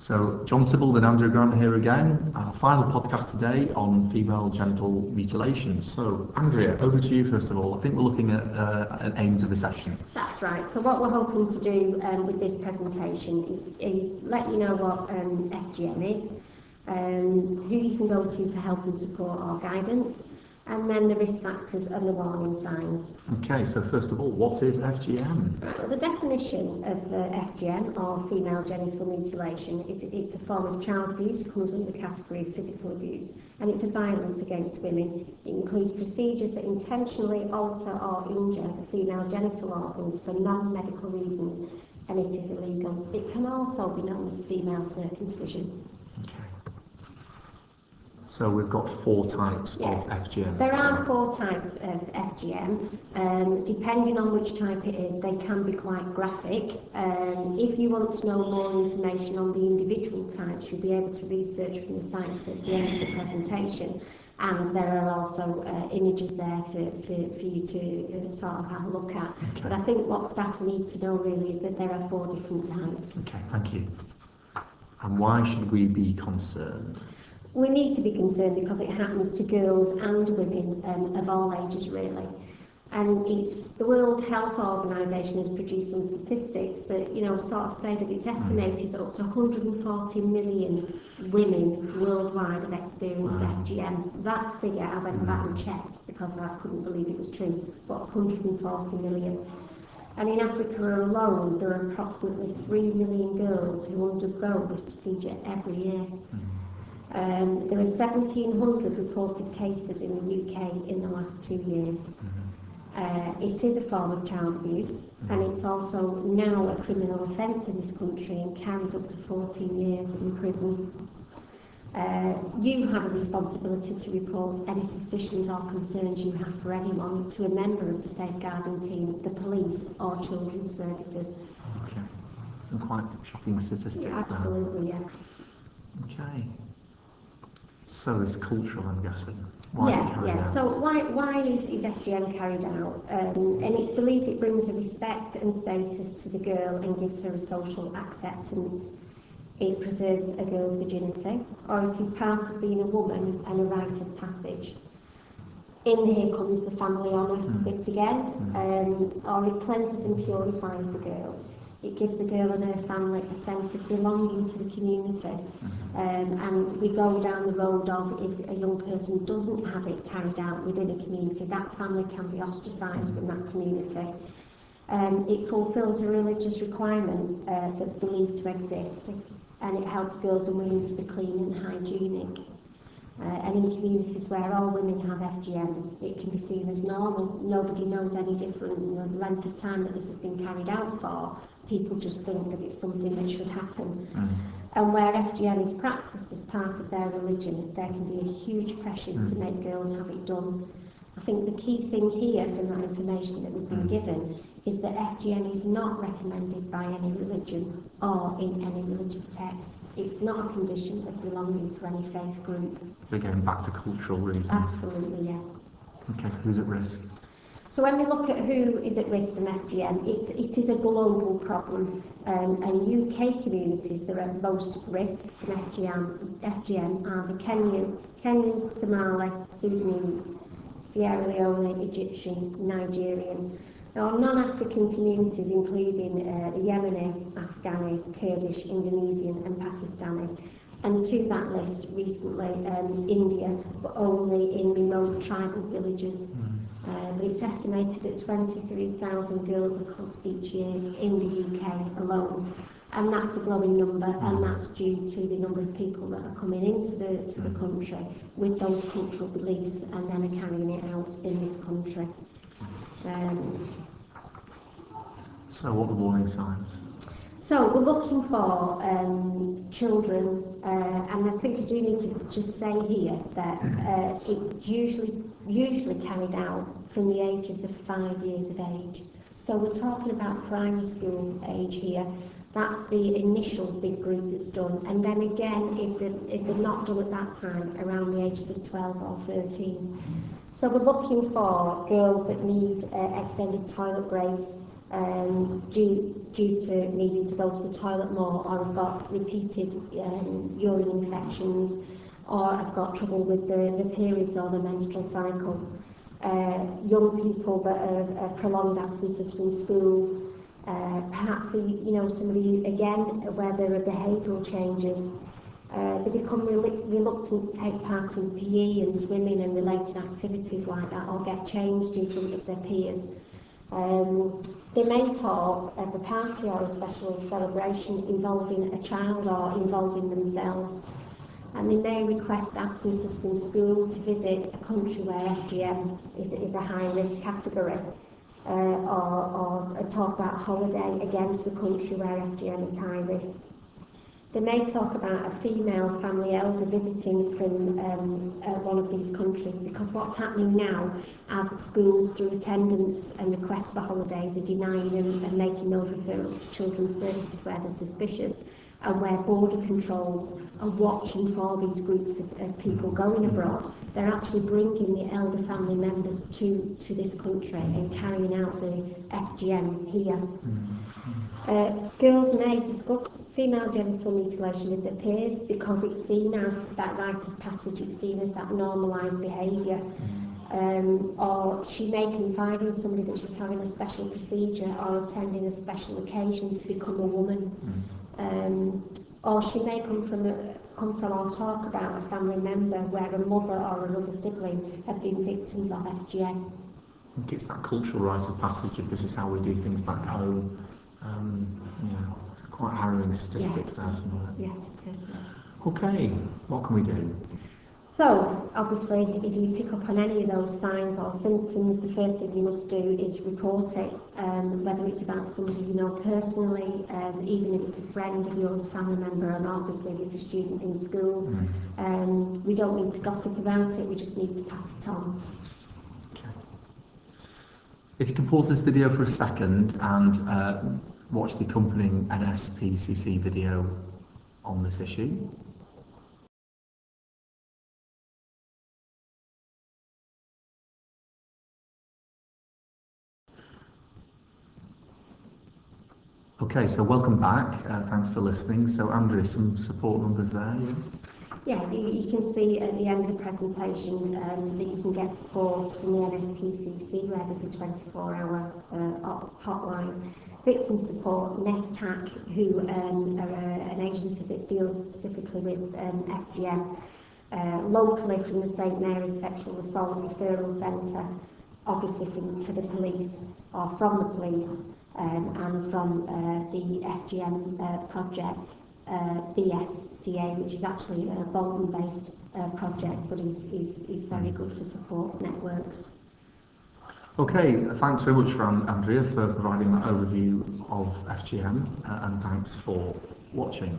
So, John Sybil and Andrew Grant here again, our final podcast today on female genital mutilation. So, Andrea, over to you first of all. I think we're looking at an aims of the session. That's right. So what we're hoping to do with this presentation is let you know what FGM is, who you can go to for help and support or guidance, and then the risk factors and the warning signs. Okay, so first of all, what is FGM? Well, the definition of FGM, or female genital mutilation, is it's a form of child abuse. It comes under the category of physical abuse, and it's a violence against women. It includes procedures that intentionally alter or injure the female genital organs for non-medical reasons, and it is illegal. It can also be known as female circumcision. Okay. So we've got 4 types of FGM. There are 4 types of FGM. Depending on which type it is, they can be quite graphic. If you want to know more information on the individual types, you'll be able to research from the sites at the end of the presentation. And there are also images there for you to sort of have a look at. Okay. But I think what staff need to know really is that there are 4 different types. Okay, thank you. And why should we be concerned? We need to be concerned because it happens to girls and women of all ages really. And the World Health Organization has produced some statistics that, sort of say that it's estimated that up to 140 million women worldwide have experienced FGM. That figure I went back and checked because I couldn't believe it was true, but 140 million. And in Africa alone, there are approximately 3 million girls who undergo this procedure every year. There are 1,700 reported cases in the UK in the last 2 years. It is a form of child abuse, and it's also now a criminal offence in this country and carries up to 14 years in prison. You have a responsibility to report any suspicions or concerns you have for anyone to a member of the safeguarding team, the police or children's services. Okay, some quite shocking statistics. Absolutely, yeah. Okay. So it's cultural, I'm guessing. Why is it carried out? So why is FGM carried out? And it's believed it brings a respect and status to the girl and gives her a social acceptance. It preserves a girl's virginity, or it is part of being a woman and a rite of passage. In here comes the family honour bit again, or it cleanses and purifies the girl. It gives the girl and her family a sense of belonging to the community. And we go down the road of if a young person doesn't have it carried out within a community, that family can be ostracised from that community. It fulfills a religious requirement that's believed to exist, and it helps girls and women to be clean and hygienic. And in communities where all women have FGM, it can be seen as normal. Nobody knows any different. The length of time that this has been carried out for, people just think that it's something that should happen. And where FGM is practiced as part of their religion, there can be a huge pressure to make girls have it done. I think the key thing here from that information that we've been given is that FGM is not recommended by any religion or in any religious text. It's not a condition of belonging to any faith group. We're going back to cultural reasons. Absolutely, yeah. Okay, so who's at risk? So when we look at who is at risk from FGM, it is a global problem, and UK communities that are most at risk from FGM are the Kenyans, Somali, Sudanese, Sierra Leone, Egyptian, Nigerian. Now, non-African communities including the Yemeni, Afghani, Kurdish, Indonesian and Pakistani. And to that list recently India, but only in remote tribal villages. But it's estimated that 23,000 girls are cuffed each year in the UK alone. And that's a growing number, and that's due to the number of people that are coming into the country with those cultural beliefs and then are carrying it out in this country. So what are the warning signs? So we're looking for children, and I think I do need to just say here that it's usually carried out from the ages of 5 years of age. So we're talking about primary school age here. That's the initial big group that's done, and then again, if they're not done at that time, around the ages of 12 or 13. So we're looking for girls that need extended toilet breaks, due to needing to go to the toilet more, or have got repeated urine infections, or have got trouble with the periods or the menstrual cycle. Young people that have prolonged absences from school, perhaps somebody again where there are behavioural changes. They become reluctant to take part in PE and swimming and related activities like that, or get changed in front of their peers. They may talk at a party or a special celebration involving a child or involving themselves, and they may request absences from school to visit a country where FGM is a high-risk category, or talk about holiday again to a country where FGM is high risk. They may talk about a female family elder visiting from one of these countries, because what's happening now, as schools through attendance and requests for holidays are denying them and making those referrals to children's services where they're suspicious, and where border controls are watching for these groups of people going abroad. They're actually bringing the elder family members to this country and carrying out the FGM here. Girls may discuss female genital mutilation with their peers because it's seen as that rite of passage, it's seen as that normalised behaviour. Or she may confide in somebody that she's having a special procedure or attending a special occasion to become a woman. Or she may come from or talk about a family member where a mother or another sibling have been victims of FGM. I think it's that cultural rite of passage of this is how we do things back home. Quite harrowing statistics there somewhere. Yes, it is. Okay, what can we do? So, obviously, if you pick up on any of those signs or symptoms, the first thing you must do is report it, whether it's about somebody you know personally, even if it's a friend of yours, a family member, and obviously if it's a student in school. We don't need to gossip about it, we just need to pass it on. Okay. If you can pause this video for a second and watch the accompanying NSPCC video on this issue. Okay, so welcome back. Thanks for listening. So, Andrew, some support numbers there? Yeah, you can see at the end of the presentation that you can get support from the NSPCC, where there's a 24-hour hotline. Victim support, NESTAC, who are an agency that deals specifically with FGM. Locally from the St Mary's Sexual Assault Referral Centre, obviously to the police, or from the police, and from the FGM project, BSCA, which is actually a Bolton-based project, but is very good for support networks. Okay, thanks very much, Andrea, for providing that overview of FGM, and thanks for watching.